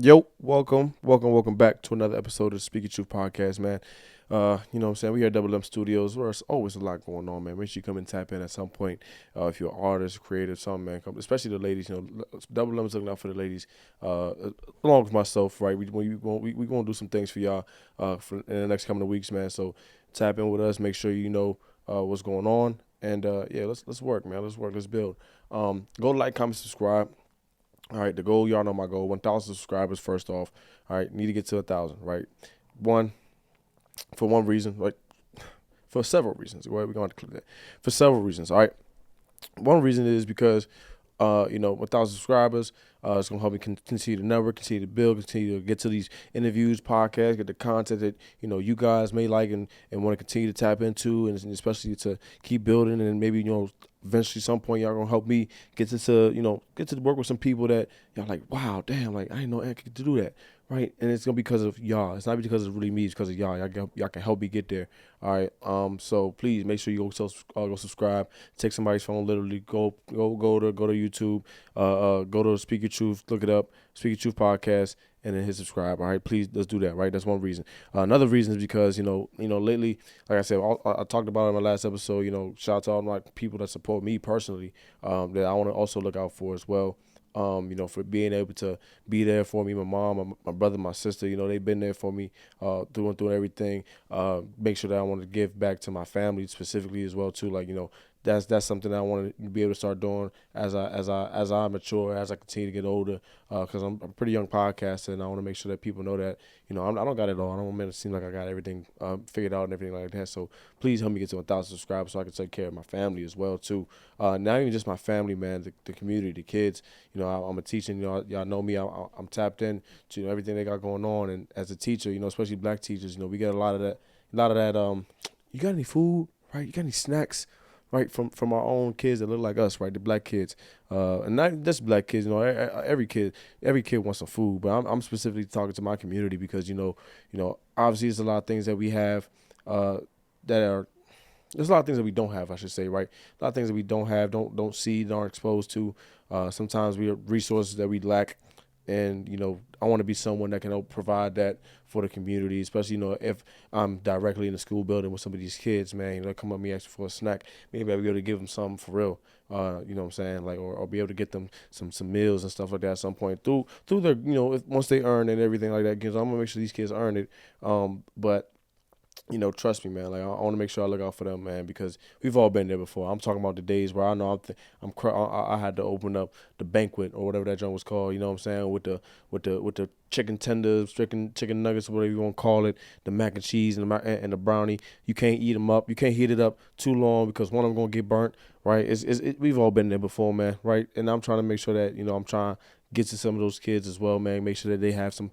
Yo, welcome back to another episode of the Speaking Truth Podcast, man. You know what I'm saying? We here at Double M Studios where there's always a lot going on, man. Make sure you come and tap in at some point. If you're an artist, creative, something, man, come, especially the ladies, Double M's looking out for the ladies, along with myself, right? We gonna do some things for y'all in the next coming of weeks, man. So tap in with us, make sure you know what's going on. And yeah, let's work, man. Let's work, let's build. Go like, comment, subscribe. All right, the goal, y'all know my goal, 1,000 subscribers first off. All right, need to get to 1,000, right? One, for one reason, right? For several reasons, right? We're going to click that. For several reasons, all right? One reason is because, 1,000 subscribers, it's going to help me continue to network, continue to build, continue to get to these interviews, podcasts, get the content that, you guys may like and want to continue to tap into, and especially to keep building and maybe, eventually some point y'all gonna help me get to work with some people that y'all like, wow, damn, like I didn't know I could do that, right? And it's gonna be because of y'all. It's not because it's really me. It's because of y'all. Y'all can help me get there. All right. So please make sure you go subscribe. Take somebody's phone. Literally go to YouTube. Go to Speak Your Truth. Look it up. Speak Your Truth podcast. And then hit subscribe. All right, please let's do that. Right, that's one reason. Another reason is because lately, like I said, I talked about it in my last episode. Shout out to all my people that support me personally. That I want to also look out for as well. For being able to be there for me, my mom, my brother, my sister, they've been there for me through and through everything. Make sure that I want to give back to my family specifically as well too. Like, that's something that I want to be able to start doing as I mature, as I continue to get older. Because I'm a pretty young podcaster, and I want to make sure that people know that I don't got it all. I don't want it to seem like I got everything figured out and everything like that. So please help me get to 1,000 subscribers so I can take care of my family as well too. Not even just my family, man, the community, the kids. I'm a teacher. Y'all know me. I'm tapped in to everything they got going on, and as a teacher, especially black teachers, we get a lot of that. You got any food? Right? You got any snacks? Right, from our own kids that look like us, right, the black kids, and not just black kids. Every kid wants some food, but I'm specifically talking to my community because obviously there's a lot of things that we have that are there's a lot of things that we don't have, I should say, right? A lot of things that we don't have, don't see, aren't exposed to. Sometimes we have resources that we lack, and I want to be someone that can help provide that for the community, especially if I'm directly in the school building with some of these kids, man. Come up to me asking for a snack, maybe I'll be able to give them something for real. You know what I'm saying, like, or be able to get them some meals and stuff like that at some point through their once they earn and everything like that. Because I'm gonna make sure these kids earn it. But trust me, man. Like, I want to make sure I look out for them, man, because we've all been there before. I'm talking about the days where I know I had to open up the banquet or whatever that joint was called. You know what I'm saying, with the chicken tenders, chicken nuggets, whatever you want to call it, the mac and cheese and the brownie. You can't eat them up. You can't heat it up too long because one of them gonna get burnt. Right? We've all been there before, man. Right? And I'm trying to make sure that I'm trying get to some of those kids as well, man. Make sure that they have some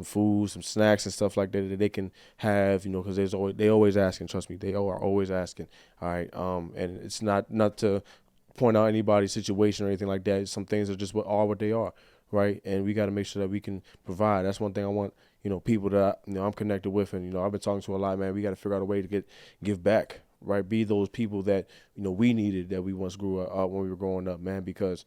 food, some snacks and stuff like that they can have, because they always asking. Trust me, they are always asking. All right, and it's not to point out anybody's situation or anything like that. Some things are just what they are, right? And we got to make sure that we can provide. That's one thing I want. People that I'm connected with, and I've been talking to a lot, man. We got to figure out a way to give back, right? Be those people that we needed, that we once grew up when we were growing up, man. Because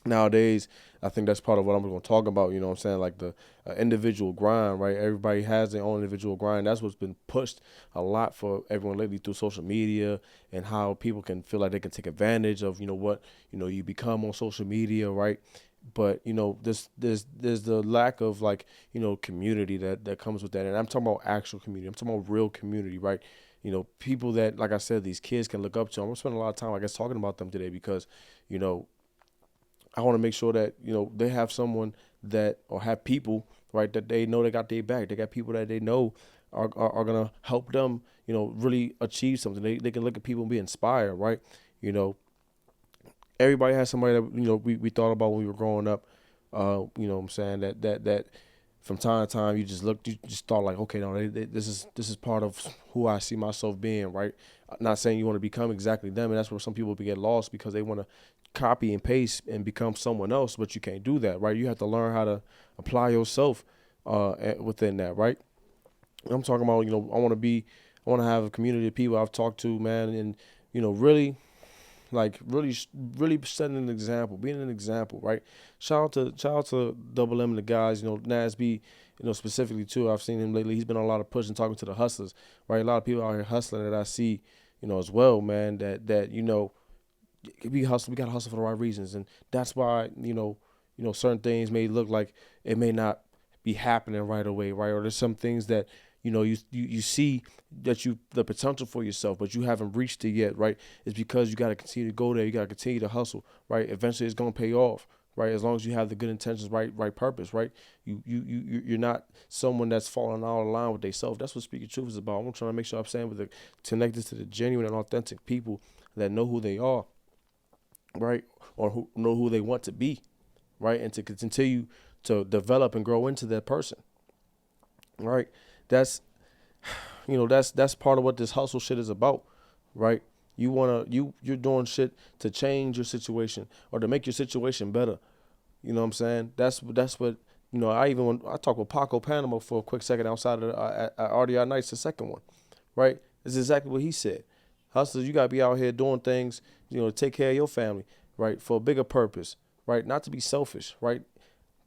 nowadays, I think that's part of what I'm going to talk about, what I'm saying, like the individual grind, right? Everybody has their own individual grind. That's what's been pushed a lot for everyone lately through social media, and how people can feel like they can take advantage of, what, you become on social media, right? But, there's the lack of, like, community that comes with that. And I'm talking about actual community. I'm talking about real community, right? People that, like I said, these kids can look up to. I'm going to spend a lot of time, I guess, talking about them today because, I want to make sure that, they have someone or have people, right, that they know they got their back. They got people that they know are going to help them, really achieve something. They can look at people and be inspired, right? Everybody has somebody that, we thought about when we were growing up. What I'm saying, that from time to time you just thought like, okay, no, this is part of who I see myself being, right? I'm not saying you want to become exactly them, and that's where some people get lost because they want to copy and paste and become someone else, but you can't do that, right? You have to learn how to apply yourself within that, right? I'm talking about, I want to have a community of people I've talked to, man, and really like really setting an example, being an example, right? Shout out to Double M and the guys, Nasby, specifically too. I've seen him lately. He's been on a lot of push and talking to the hustlers, right? A lot of people out here hustling that I see, as well, man. That we hustle, we gotta hustle for the right reasons, and that's why certain things may look like it may not be happening right away, right? Or there's some things that you see that the potential for yourself, but you haven't reached it yet, right? It's because you got to continue to go there. You got to continue to hustle, right? Eventually, it's gonna pay off, right? As long as you have the good intentions, right purpose, right? You're not someone that's falling out of line with themselves. That's what Speaking Truth is about. I'm trying to make sure I'm saying connect this to the genuine and authentic people that know who they are, right? Or who know who they want to be, right? And to continue to develop and grow into that person, right? That's part of what this hustle shit is about, right? You're doing shit to change your situation or to make your situation better. You know what I'm saying? That's what I talked with Paco Panama for a quick second outside of at RDI Nights, the second one, right? This is exactly what he said. Hustlers, you gotta be out here doing things, to take care of your family, right? For a bigger purpose, right? Not to be selfish, right?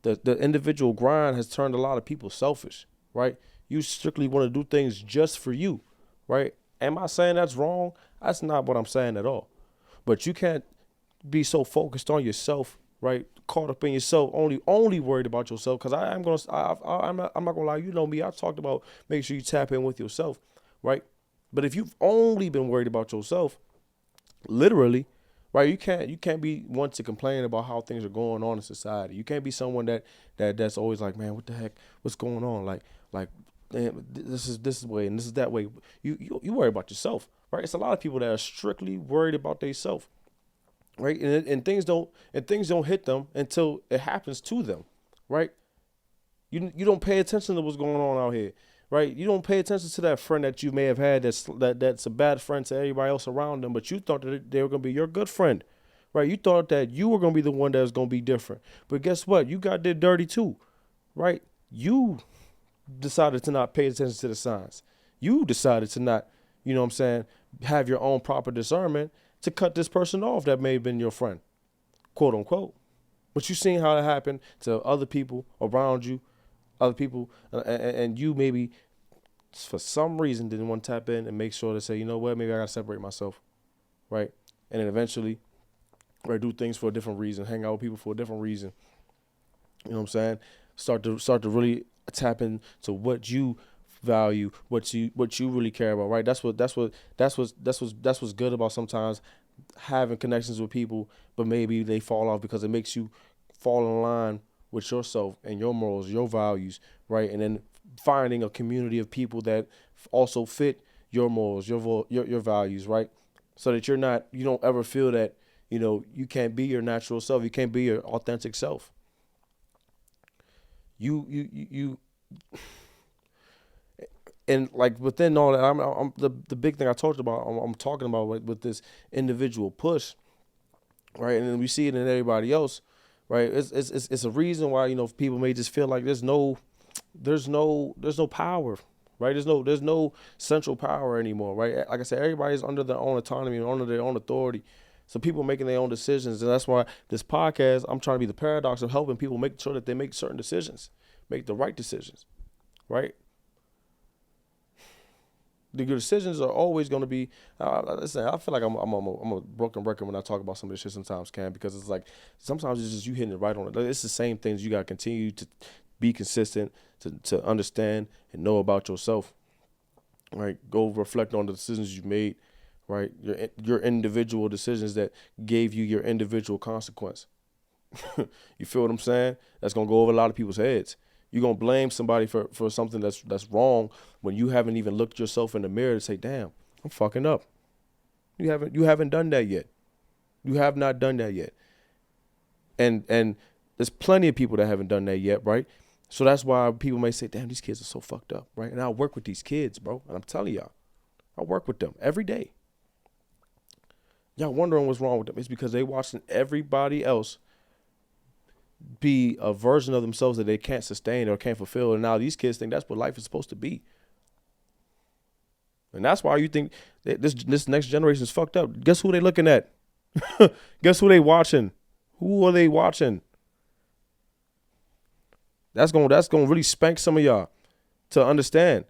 The individual grind has turned a lot of people selfish, right? You strictly want to do things just for you, right? Am I saying that's wrong? That's not what I'm saying at all. But you can't be so focused on yourself, right? Caught up in yourself, only worried about yourself. Because I'm not gonna lie. You know me. I talked about making sure you tap in with yourself, right? But if you've only been worried about yourself, literally, right? You can't be one to complain about how things are going on in society. You can't be someone that's always like, man, what the heck, what's going on? Like. Damn, this is way and this is that way. You worry about yourself, right? It's a lot of people that are strictly worried about themselves, right? And things don't hit them until it happens to them, right? You don't pay attention to what's going on out here, right? You don't pay attention to that friend that you may have had that's a bad friend to everybody else around them, but you thought that they were gonna be your good friend, right? You thought that you were gonna be the one that was gonna be different, but guess what? You got did dirty too, right? You decided to not pay attention to the signs. You decided to not, have your own proper discernment to cut this person off that may have been your friend, quote unquote. But you seen how it happened to other people around you, other people, and you maybe for some reason didn't want to tap in and make sure to say, you know what, maybe I got to separate myself, right? And then eventually, right, do things for a different reason, hang out with people for a different reason. You know what I'm saying? Start to really tap into what you value, what you really care about, right? That's what's good about sometimes having connections with people, but maybe they fall off because it makes you fall in line with yourself and your morals, your values, right? And then finding a community of people that also fit your morals, your values, right? So that you don't ever feel that, you can't be your natural self, you can't be your authentic self. You and like within all that, I'm the big thing I talked about. I'm talking about with this individual push, right? And then we see it in everybody else, right? It's a reason why people may just feel like there's no power, right? There's no central power anymore, right? Like I said, everybody's under their own autonomy and under their own authority. So people making their own decisions, and that's why this podcast, I'm trying to be the paradox of helping people make sure that they make certain decisions, make the right decisions, right? The good decisions are always going to be. Listen, I feel like I'm a broken record when I talk about some of this shit sometimes, Cam, because it's like sometimes it's just you hitting it right on it. It's the same things you got to continue to be consistent, to understand and know about yourself, right? Go reflect on the decisions you made. Right, your individual decisions that gave you your individual consequence. You feel what I'm saying? That's gonna go over a lot of people's heads. You're gonna blame somebody for something that's wrong when you haven't even looked yourself in the mirror to say, "Damn, I'm fucking up." You haven't done that yet. You have not done that yet. And there's plenty of people that haven't done that yet, right? So that's why people may say, "Damn, these kids are so fucked up," right? And I work with these kids, bro, and I'm telling y'all, I work with them every day. Y'all wondering what's wrong with them. It's because they watching everybody else be a version of themselves that they can't sustain or can't fulfill. And now these kids think that's what life is supposed to be. And that's why you think that this next generation is fucked up. Guess who they looking at? Guess who they watching? Who are they watching? That's gonna really spank some of y'all to understand.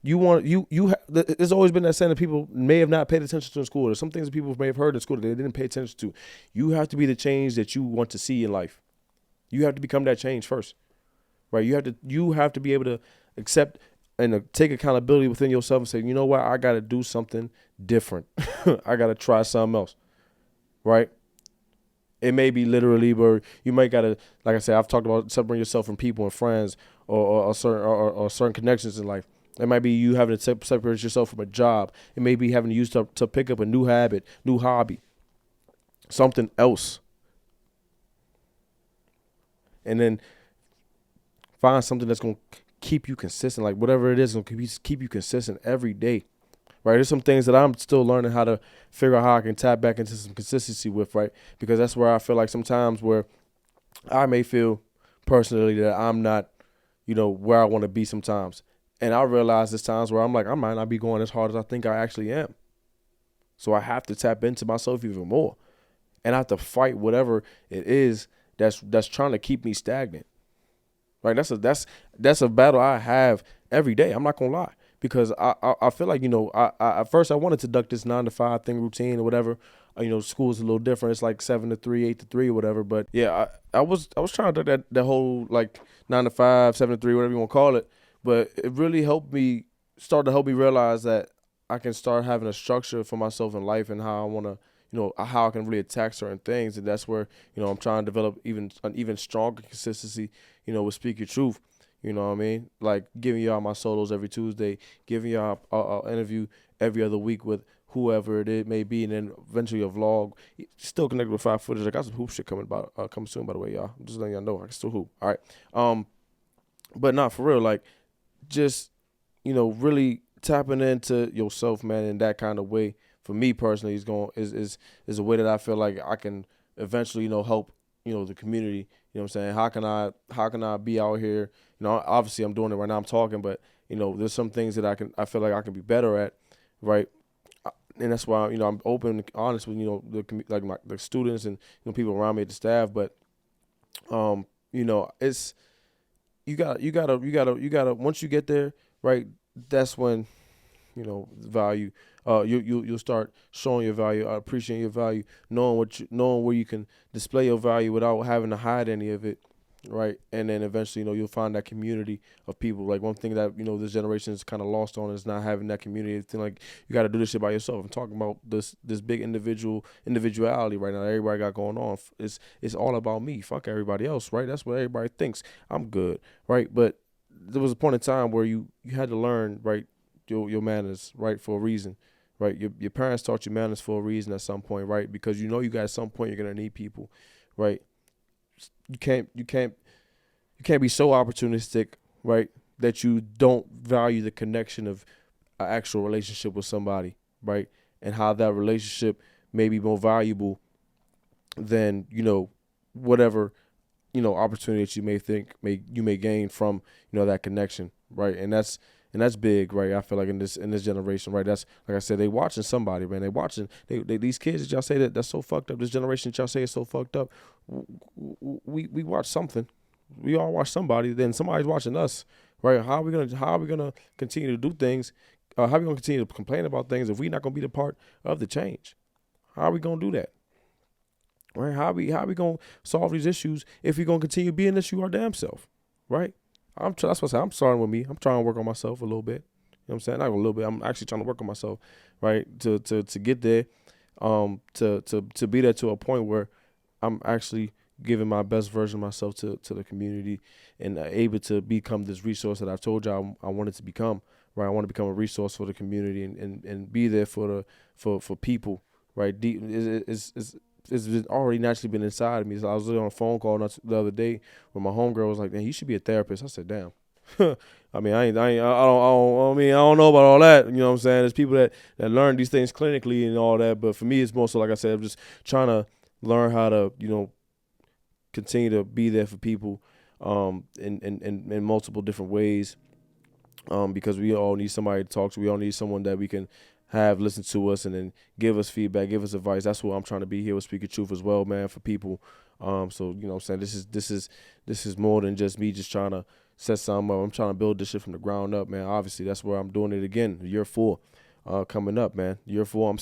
There's always been that saying that people may have not paid attention to in school. There's some things that people may have heard in school that they didn't pay attention to. You have to be the change that you want to see in life. You have to become that change first, right? You have to be able to accept and take accountability within yourself and say, you know what, I got to do something different. I got to try something else, right? It may be literally where you might got to, like I said, I've talked about separating yourself from people and friends or certain connections in life. It might be you having to separate yourself from a job. It may be having to use to pick up a new habit, new hobby, something else. And then find something that's going to keep you consistent, like whatever it is, going to keep you consistent every day. Right, there's some things that I'm still learning how to figure out how I can tap back into some consistency with, right? Because that's where I feel like sometimes where I may feel personally that I'm not, where I want to be sometimes. And I realize there's times where I'm like, I might not be going as hard as I think I actually am. So I have to tap into myself even more. And I have to fight whatever it is that's trying to keep me stagnant. Right? That's a battle I have every day. I'm not gonna lie. Because I feel like, I at first I wanted to duck this 9 to 5 thing routine or whatever. School's a little different. It's like 7 to 3, 8 to 3 or whatever. But yeah, I was trying to duck that whole like 9 to 5, 7 to 3, whatever you want to call it. But it really helped me realize that I can start having a structure for myself in life and how I want to, how I can really attack certain things. And that's where, I'm trying to develop an even stronger consistency, with Speak Your Truth. You know what I mean? Like giving y'all my solos every Tuesday, giving y'all an interview every other week with whoever it may be, and then eventually a vlog. Still connected with 5 Footage. I got some hoop shit coming soon, by the way, y'all. I'm just letting y'all know I can still hoop. All right. But not for real. Like, just really tapping into yourself, man, in that kind of way. For me personally, is a way that I feel like I can eventually, help, the community. You know what I'm saying? How can I be out here? Obviously I'm doing it right now. I'm talking, but there's some things that I feel like I can be better at, right? And that's why I'm open and honest with the students and people around me at the staff. But it's you gotta once you get there, right? That's when value. You'll start showing your value, appreciating your value, knowing where you can display your value without having to hide any of it, right? And then eventually, you'll find that community of people. Like one thing that this generation is kind of lost on is not having that community. It's like you got to do this shit by yourself. I'm talking about this big individuality right now. That everybody got going on. It's all about me. Fuck everybody else, right? That's what everybody thinks. I'm good, right? But there was a point in time where you had to learn, right, your manners, right, for a reason. Right, your parents taught you manners for a reason at some point, right? Because you got at some point you're gonna need people, right? You can't be so opportunistic, right, that you don't value the connection of an actual relationship with somebody, right? And how that relationship may be more valuable than whatever opportunity that you may think you may gain from that connection, right? And that's big, right? I feel like in this generation, right? That's like I said, they watching somebody, man. They watching these kids that y'all say that's so fucked up. This generation that y'all say is so fucked up. We watch something. We all watch somebody. Then somebody's watching us, right? How are we gonna continue to do things? How are we gonna continue to complain about things if we're not gonna be the part of the change? How are we gonna do that? Right? How are we gonna solve these issues if we're gonna continue being this our damn self, right? That's what I'm starting with me. I'm trying to work on myself a little bit. You know what I'm saying? Not a little bit. I'm actually trying to work on myself, right? To get there, to be there to a point where I'm actually giving my best version of myself to the community and able to become this resource that I've told y'all I wanted to become, right? I want to become a resource for the community and be there for people, right? It's already naturally been inside of me. So I was on a phone call the other day where my homegirl was like, "Man, you should be a therapist." I said, "Damn." I mean, I don't know about all that. You know what I'm saying? There's people that learn these things clinically and all that, but for me, it's more so like I said, I'm just trying to learn how to continue to be there for people, in multiple different ways, because we all need somebody to talk to. We all need someone that we can have listened to us and then give us feedback, give us advice. That's what I'm trying to be here with Speaking Truth as well, man, for people. So you know what I'm saying, this is more than just me just trying to set something up. I'm trying to build this shit from the ground up, man. Obviously, that's where I'm doing it again. Year 4, coming up, man. Year 4, I'm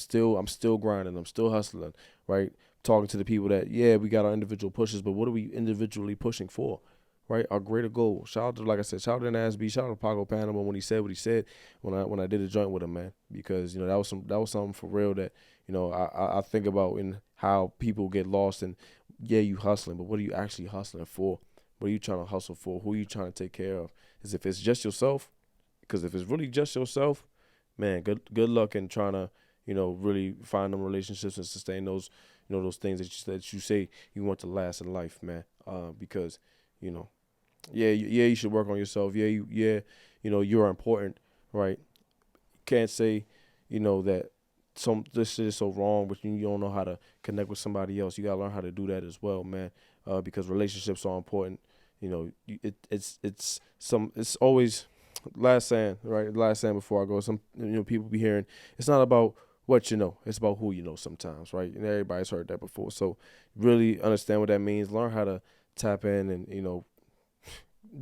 still grinding. I'm still hustling, right? Talking to the people that, yeah, we got our individual pushes, but what are we individually pushing for? Right, our greater goal. Shout out to, like I said, shout out to Nasby, shout out to Paco Panama when he said what he said when I did a joint with him, man. Because that was something for real that I think about in how people get lost and yeah, you hustling, but what are you actually hustling for? What are you trying to hustle for? Who are you trying to take care of? Is if it's just yourself, because if it's really just yourself, man, good luck in trying to really find them relationships and sustain those those things that you say you want to last in life, man. Because you should work on yourself. You're important, right? Can't say, that this shit is so wrong, but you don't know how to connect with somebody else. You gotta learn how to do that as well, man. Because relationships are important. It's always last saying, right? Last saying before I go. Some people be hearing it's not about what you know, it's about who you know sometimes, right? And everybody's heard that before. So really understand what that means. Learn how to tap in and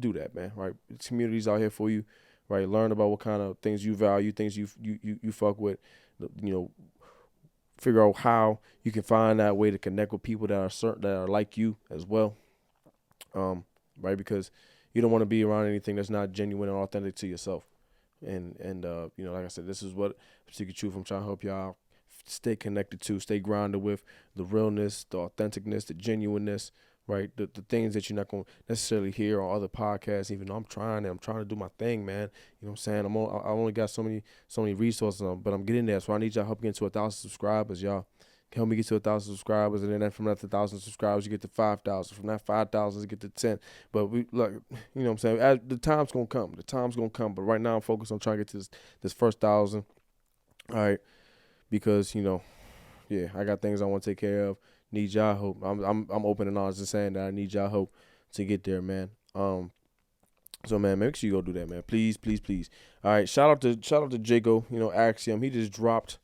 do that, man. Right? This community's out here for you, right? Learn about what kind of things you value, things you fuck with. Figure out how you can find that way to connect with people that are like you as well, right? Because you don't want to be around anything that's not genuine and authentic to yourself. And like I said, this is what Secret Truth I'm trying to help y'all stay connected to, stay grounded with the realness, the authenticness, the genuineness, right? The things that you're not going to necessarily hear on other podcasts, even though I'm trying to do my thing, man. You know what I'm saying? I only got so many resources, but I'm getting there. So I need y'all help get to 1,000 subscribers, y'all. Help me get to 1,000 subscribers, and then from that 1,000 subscribers, you get to 5,000. From that 5,000, you get to 10. But we look, you know what I'm saying? The time's gonna come. The time's gonna come. But right now, I'm focused on trying to get to this first 1,000. All right, because I got things I want to take care of. Need y'all help. I'm open and honest and saying that I need y'all help to get there, man. So man, make sure you go do that, man. Please, please, please. All right, shout out to Jaco. Axiom. He just dropped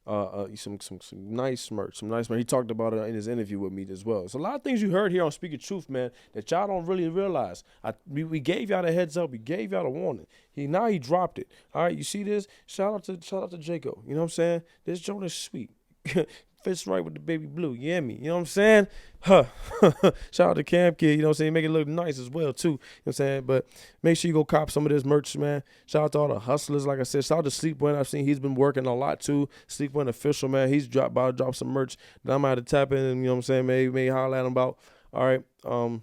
some nice merch, He talked about it in his interview with me as well. It's a lot of things you heard here on Speaking Truth, man, that y'all don't really realize. We gave y'all the heads up, we gave y'all the warning. He dropped it. All right, you see this? Shout out to Jaco. You know what I'm saying? This joint is sweet. Fits right with the baby blue. You hear me? You know what I'm saying? Shout out to Camp Kid. You know what I'm saying? Make it look nice as well, too. You know what I'm saying? But make sure you go cop some of this merch, man. Shout out to all the hustlers, like I said. Shout out to Sleepwind. I've seen he's been working a lot, too. Sleepwind Official, man. He's about to drop some merch that I'm going to tap in and, you know what I'm saying, maybe holler at him about. All right.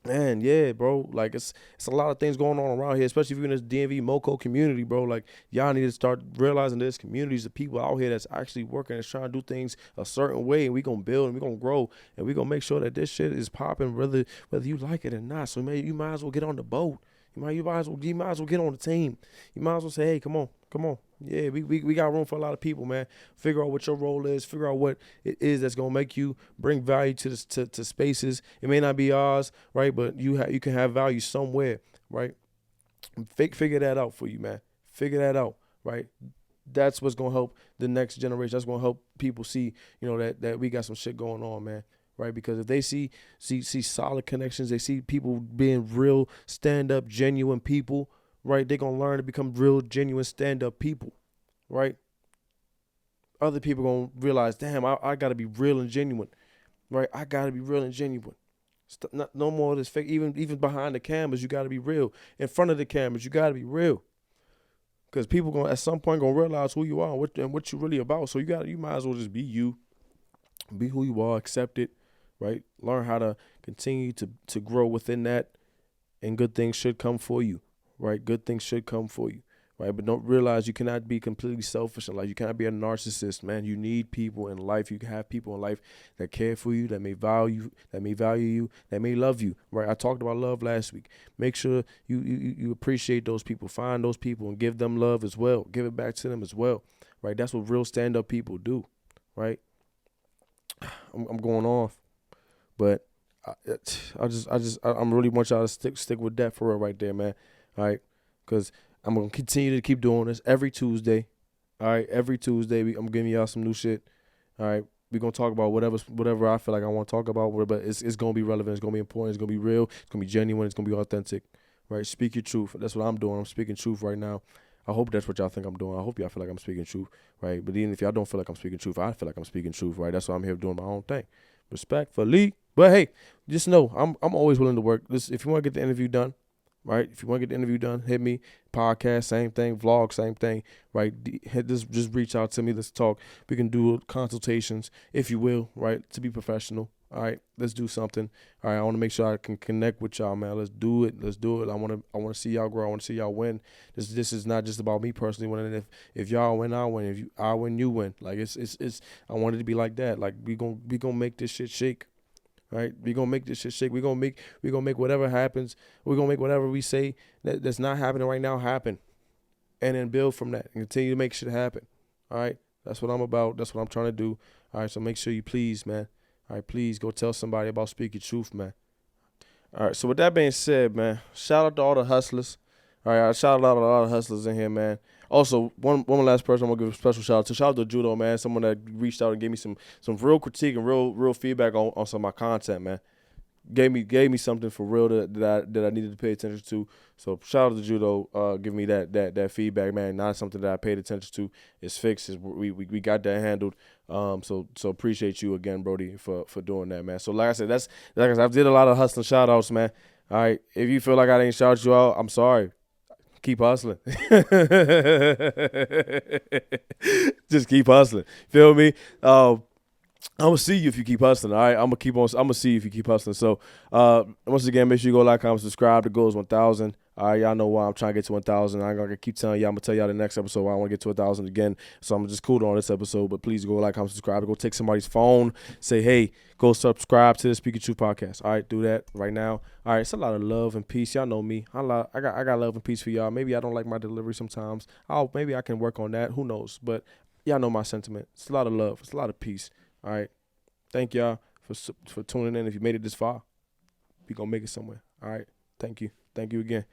Man, yeah, bro. Like it's a lot of things going on around here, especially if you're in this DMV Moco community, bro. Like y'all need to start realizing there's communities of people out here that's actually working and trying to do things a certain way, and we gonna build and we gonna grow and we gonna make sure that this shit is popping, whether you like it or not. So man, you might as well get on the boat. You might as well get on the team. You might as well say, hey, come on. Yeah, we got room for a lot of people, man. Figure out what your role is. Figure out what it is that's gonna make you bring value to this, to spaces. It may not be ours, right? But you can have value somewhere, right? Figure that out for you, man. Figure that out, right? That's what's gonna help the next generation. That's gonna help people see, that we got some shit going on, man. Right, because if they see solid connections, they see people being real, stand-up, genuine people, right? They're going to learn to become real, genuine, stand-up people, right? Other people going to realize, damn, I got to be real and genuine, right? I got to be real and genuine. No more of this fake. Even behind the cameras, you got to be real. In front of the cameras, you got to be real. Because people at some point going to realize who you are and what you're really about. So you might as well just be you. Be who you are, accept it. Right? Learn how to continue to grow within that, and good things should come for you, right? Good things should come for you, right? But don't realize you cannot be completely selfish in life. You cannot be a narcissist, man. You need people in life. You can have people in life that care for you, that may value you, that may love you, right? I talked about love last week. Make sure you appreciate those people. Find those people and give them love as well. Give it back to them as well, right? That's what real stand-up people do, right? I'm going off. But I really want y'all to stick with that for real right there, man. All right, because I'm gonna continue to keep doing this every Tuesday. All right, every Tuesday I'm giving y'all some new shit. All right, we gonna talk about whatever I feel like I want to talk about, but it's gonna be relevant. It's gonna be important. It's gonna be real. It's gonna be genuine. It's gonna be authentic. Right? Speak your truth. That's what I'm doing. I'm speaking truth right now. I hope that's what y'all think I'm doing. I hope y'all feel like I'm speaking truth, right? But even if y'all don't feel like I'm speaking truth, I feel like I'm speaking truth, right? That's why I'm here doing my own thing, respectfully. But hey, just know I'm always willing to work. This if you want to get the interview done, right? If you want to get the interview done, hit me. Podcast, same thing. Vlog, same thing, right? Hit this, just reach out to me. Let's talk. We can do consultations, if you will, right? To be professional. All right, let's do something. All right, I want to make sure I can connect with y'all, man. Let's do it. Let's do it. I want to see y'all grow. I want to see y'all win. This is not just about me personally winning. If y'all win, I win. If I win, you win. Like it's. I want it to be like that. Like we gonna make this shit shake. Right, we gonna make this shit shake. We gonna make whatever happens. We gonna make whatever we say that's not happening right now happen, and then build from that and continue to make shit happen. All right, that's what I'm about. That's what I'm trying to do. All right, so make sure you please, man. All right, please go tell somebody about Speak Your Truth, man. All right, so with that being said, man, shout out to all the hustlers. All right, I shout out to all the hustlers in here, man. Also, one last person I'm gonna give a special shout out to. Shout out to Judo, man. Someone that reached out and gave me some real critique and real feedback on some of my content, man. Gave me something for real that I needed to pay attention to. So shout out to Judo, giving me that feedback, man. Not something that I paid attention to. It's fixed. We got that handled. So appreciate you again, Brody, for doing that, man. So like I said, I did a lot of hustling shout outs, man. All right, if you feel like I didn't shout you out, I'm sorry. Keep hustling. Just keep hustling. Feel me? I'm gonna see you if you keep hustling. All right, I'm gonna see you if you keep hustling. So, once again, make sure you go like, comment, subscribe. The goal is 1,000. All right, y'all know why I'm trying to get to 1,000. I ain't gonna keep telling y'all. I'm gonna tell y'all the next episode why I want to get to 1,000 again. So I'm just cool on this episode. But please go like, comment, subscribe. Go take somebody's phone. Say, hey, go subscribe to the Speak Your Truth podcast. All right, do that right now. All right, it's a lot of love and peace. Y'all know me. I got love and peace for y'all. Maybe I don't like my delivery sometimes. Maybe I can work on that. Who knows? But y'all know my sentiment. It's a lot of love. It's a lot of peace. All right. Thank y'all for tuning in. If you made it this far, we gonna make it somewhere. All right. Thank you. Thank you again.